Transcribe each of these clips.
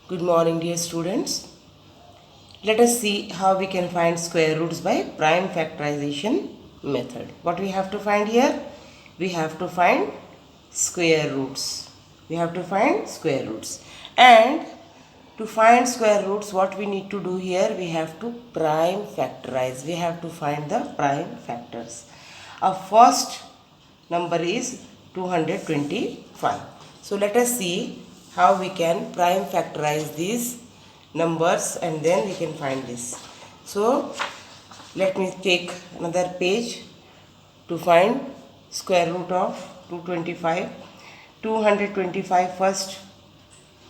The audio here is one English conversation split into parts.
Good morning, dear students. Let us see how we can find square roots by prime factorization method. What we have to find here? We have to find square roots. We have to find square roots. And to find square roots, what we need to do here? We have to prime factorize. We have to find the prime factors. Our first number is 225. So let us see how we can prime factorize these numbers and then we can find this. So let me take another page to find square root of 225. 225 first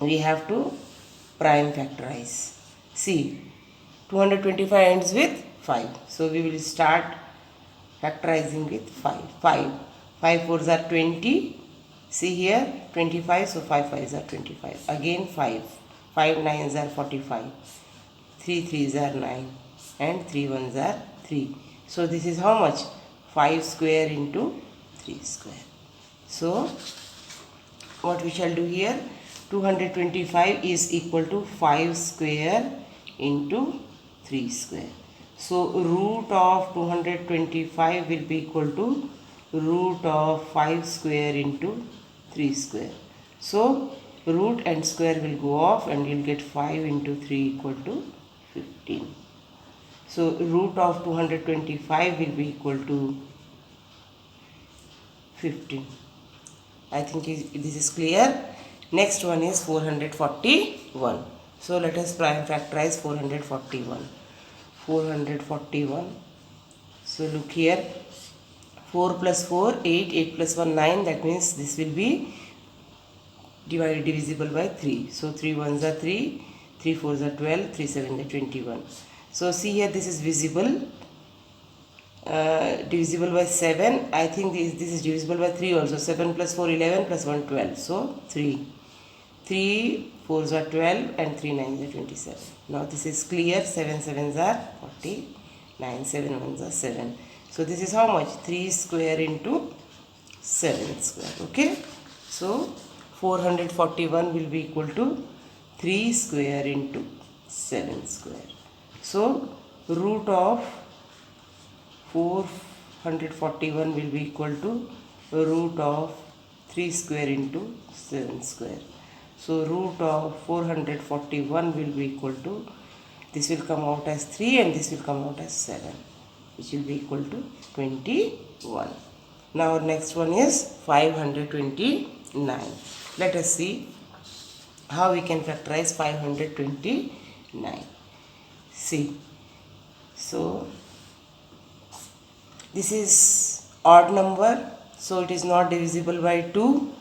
we have to prime factorize. See, 225 ends with 5. So we will start factorizing with 5. 5 4s are 20. See here 25, so 5 5s are 25. Again 5. 5 9s are 45. 3 3s are 9 and 3 1s are 3. So this is how much? 5 square into 3 square. So what we shall do here? 225 is equal to 5 square into 3 square. So root of 225 will be equal to root of 5 square into 3 square. So root and square will go off and you'll get 5 into 3 equal to 15. So root of 225 will be equal to 15. I think this is clear. Next one is 441. So let us prime factorize 441. 441. So look here. 4 plus 4, 8. 8 plus 1, 9. That means this will be divisible by 3. So 3 1s are 3. 3 4s are 12. 3 7s are 21. So see here, this is visible. Divisible by 7. I think this is divisible by 3 also. 7 plus 4, 11 plus 1, 12. So 3. 3 4s are 12 and 3 9s are 27. Now this is clear. 7 7s are 40. 9 7 1s are 7. So this is how much? 3 square into 7 square. Okay. So 441 will be equal to 3 square into 7 square. So root of 441 will be equal to root of 3 square into 7 square. So root of 441 will be equal to, this will come out as 3 and this will come out as 7, which will be equal to 21. Now next one is 529. Let us see how we can factorize 529. See, so this is odd number, so it is not divisible by 2.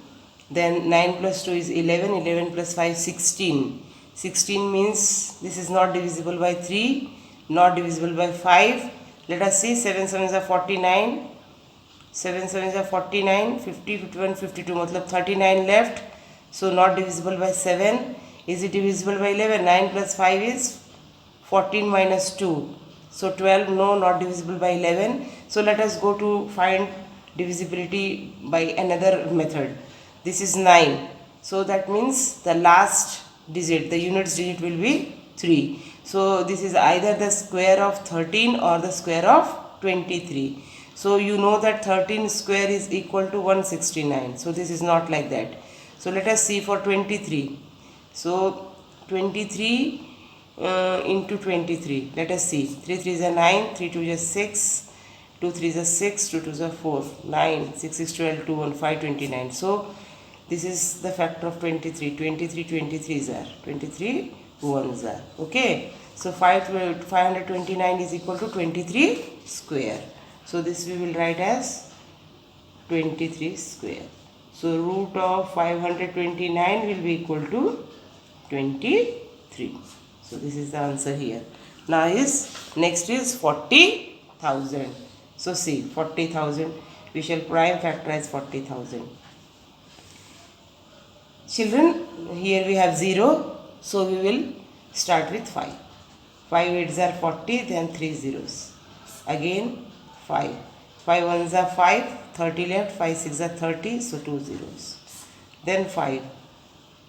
Then 9 plus 2 is 11, 11 plus 5, 16. 16 means this is not divisible by 3, not divisible by 5. Let us see, 7 7s are 49. 7 7s are 49, 50, 51, 52, matlab 39 left. So not divisible by 7. Is it divisible by 11? 9 plus 5 is 14 minus 2. So 12, no, not divisible by 11. So let us go to find divisibility by another method. This is 9. So that means the last digit, the units digit will be 3. So this is either the square of 13 or the square of 23. So you know that 13 square is equal to 169. So this is not like that. So let us see for 23. So 23 into 23. Let us see. 3 3s are 9, 3 2s are 6, 2 3s are 6, 2 2s are 4, 9, 6 6 12, 2 1 5 29. So this is the factor of 23. 23 23s are 23 1s are. Okay. So 529 is equal to 23 square. So this we will write as 23 square. So root of 529 will be equal to 23. So this is the answer here. Now next is 40,000. So see, 40,000. We shall prime factorize 40,000. Children, here we have 0. So we will start with 5. 5 8s are 40, then 3 zeros. Again 5. 5 1s are 5, 30 left, 5 6 are 30, so 2 zeros. Then 5.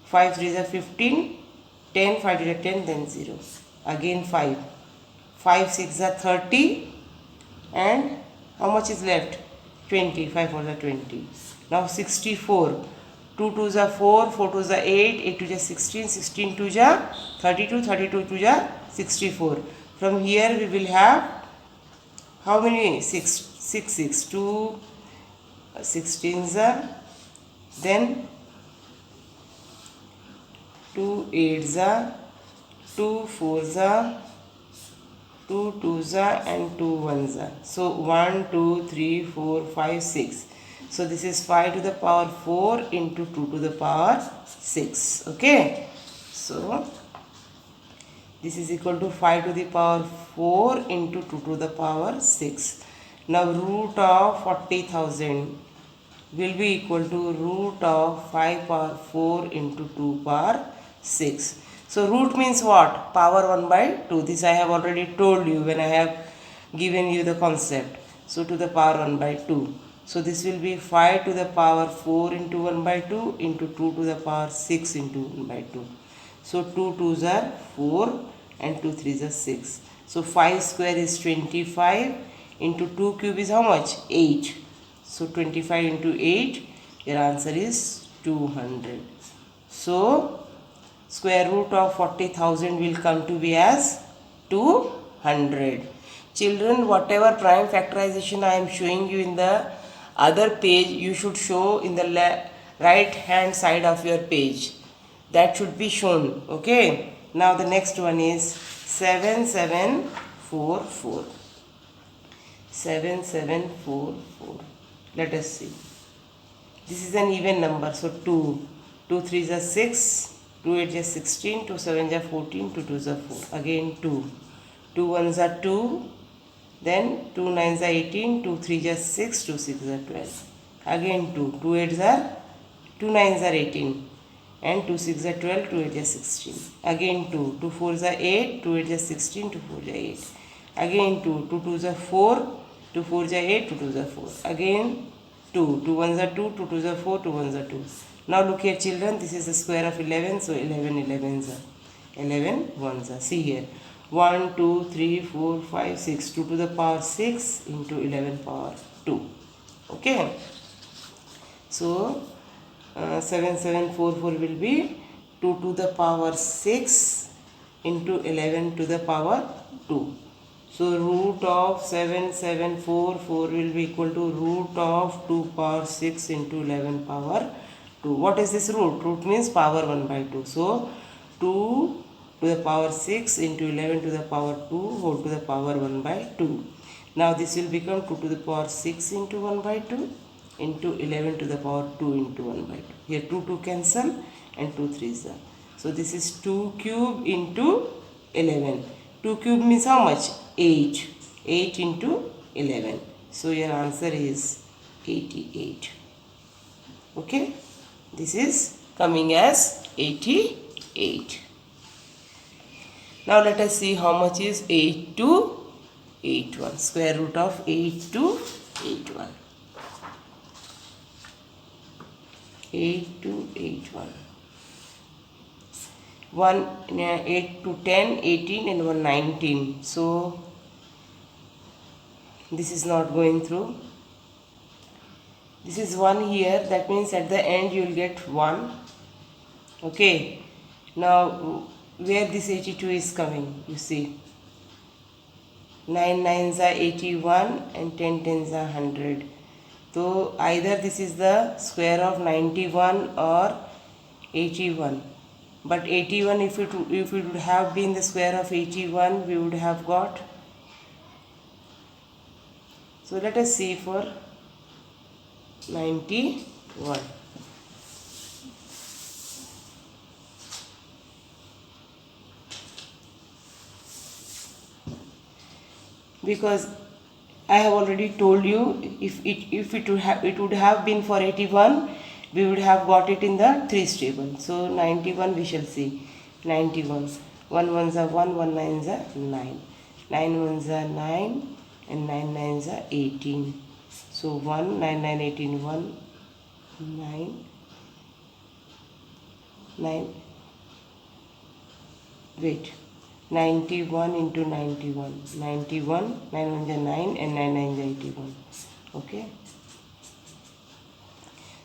5 3s are 15, 10, 5 to the 10, then 0. Again 5. 5, 6 are 30. And how much is left? 20. 5 for the 20. Now 64. 2 2s are 4, 4 2s are 8, 8 2s are 16, 16 2s are 32, 32 2s are 64. From here we will have how many? 6, 6, 6, 2 16s are, then 2 8s are, 2 4s are, 2 2s are, and 2 1s are. So 1, 2, 3, 4, 5, 6. So this is 5 to the power 4 into 2 to the power 6. Okay. So this is equal to 5 to the power 4 into 2 to the power 6. Now root of 40,000 will be equal to root of 5 power 4 into 2 power 6. So root means what? Power 1 by 2. This I have already told you when I have given you the concept. So to the power 1 by 2. So this will be 5 to the power 4 into 1 by 2 into 2 to the power 6 into 1 by 2. So 2 2s are 4 and 2 3s are 6. So 5 square is 25 into 2 cube is how much? 8. So 25 into 8, your answer is 200. So square root of 40,000 will come to be as 200. Children, whatever prime factorization I am showing you in the other page, you should show in the right hand side of your page. That should be shown. Okay. Now the next one is 7744. 7744. Let us see. This is an even number. So 2. 2 3s are 6. 2 8s are 16. 2 7s are 14. 2 2s are 4. Again 2. 2 1s are 2. Then 2 9s are 18. 2 3s are 6. 2 6s are 12. Again 2. 2 8s are 2 9s are 18. And 2 6 are 12. 2 8s are 16. Again 2. 2 4s are 8. 2 8s are 16. 2 4s are 8. Again 2. 2 2s are 4. 2 4s are 8. 2 2s are 4. Again 2. 2 1s are 2. 2 2s are 4. 2 1s are 2. Now look here children. This is the square of 11. So 11 11s are. 11 1s are. See here. 1 2 3 4 5 6. 2 to the power 6 into 11 power 2. Okay. So 7744 will be 2 to the power 6 into 11 to the power 2. So root of 7744 will be equal to root of 2 power 6 into 11 power 2. What is this root? Root means power 1 by 2. So 2 to the power 6 into 11 to the power 2 whole to the power 1 by 2. Now this will become 2 to the power 6 into 1 by 2 into 11 to the power 2 into 1 by 2. Here 2 2 cancel and 2 3s are. So this is 2 cube into 11. 2 cube means how much? 8. 8 into 11. So your answer is 88. Okay. This is coming as 88. Now let us see how much is 8 to 81. Square root of 8 to 81. 8 to 81. 1 8 to 10, 18 and 1 19. So this is not going through. This is 1 here. That means at the end you will get 1. Okay. Now where this 82 is coming, you see. 9 9s are 81 and 10 10s are 100. So either this is the square of 91 or 81. But 81, if it would have been the square of 81, we would have got. So let us see for 91. Because I have already told you, if it would have been for 81, we would have got it in the 3's table. So 91 we shall see. 91. 1 1s are 1, 1 9s are 9. 9 1s are 9 and 9 9s are 18. So 1 9 9 18 1 9 9 wait, 91 into 91, 91, 9 1 is 9 and 9 9 is 81. Okay.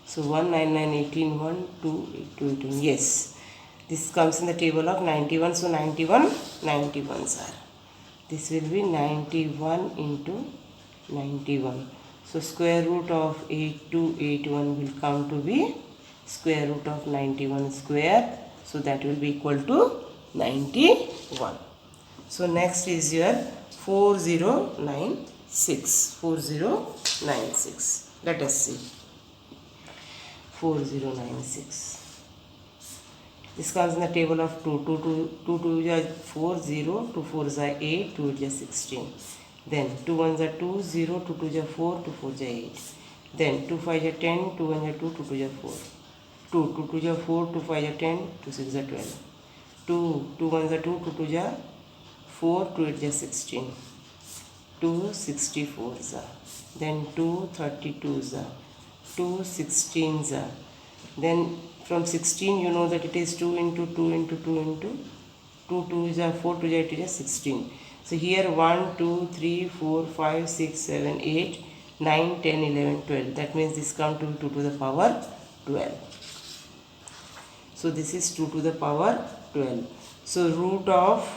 So 1 9 9 18 1 2 8 2 18. Yes, this comes in the table of 91. So 91 91s are. This will be 91 into 91. So square root of 8281 will come to be square root of 91 square. So that will be equal to 91. So next is your 4096. 4096. Let us see. 4096. This comes in the table of 2. 2 is 4, 0, 2 4 is 8, 2 is 16. Then 2 1 is 2, 0, 2 2 is 4, 2 4 is 8. Then 2 5 is 10, 2 1 is 2, 2 2 is 4. 2 2 2 is 4, 2 5 is 10, 2 6 is 12. 2 2 1 is 2, 2 2 is 4, 2 8 is 16. 2 64 is. Then 2 32 is. 2 16 is. Then from 16 you know that it is 2 into 2 into 2 into 2 2 is 4 2 is 8 is 16. So here 1 2 3 4 5 6 7 8 9 10 11 12. That means this comes to 2 to the power 12. So this is 2 to the power 12. So root of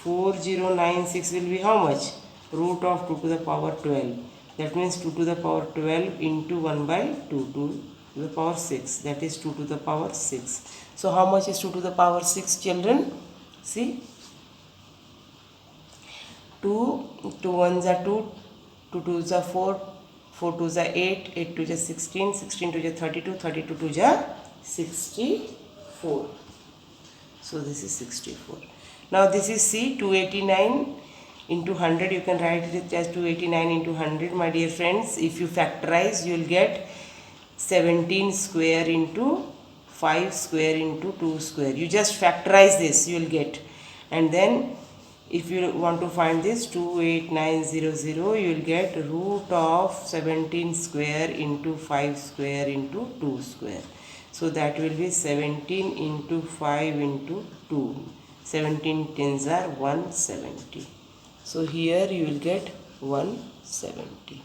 4096 will be how much? Root of 2 to the power 12. That means 2 to the power 12 into 1 by 2 to the power 6. That is 2 to the power 6. So how much is 2 to the power 6, children? See, 2 1s are 2, 2 2s are 4, 4 2s are 8, 8 2s are 16, 16 2s are 32, 32 2s are 64. So this is 64. Now this is C, 289 into 100. You can write it as 289 into 100. My dear friends, if you factorize, you will get 17 square into 5 square into 2 square. You just factorize this, you will get. And then if you want to find this 28900, you will get root of 17 square into 5 square into 2 square. So that will be 17 into 5 into 2. 17 tens are 170. So here you will get 170.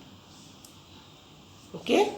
Okay.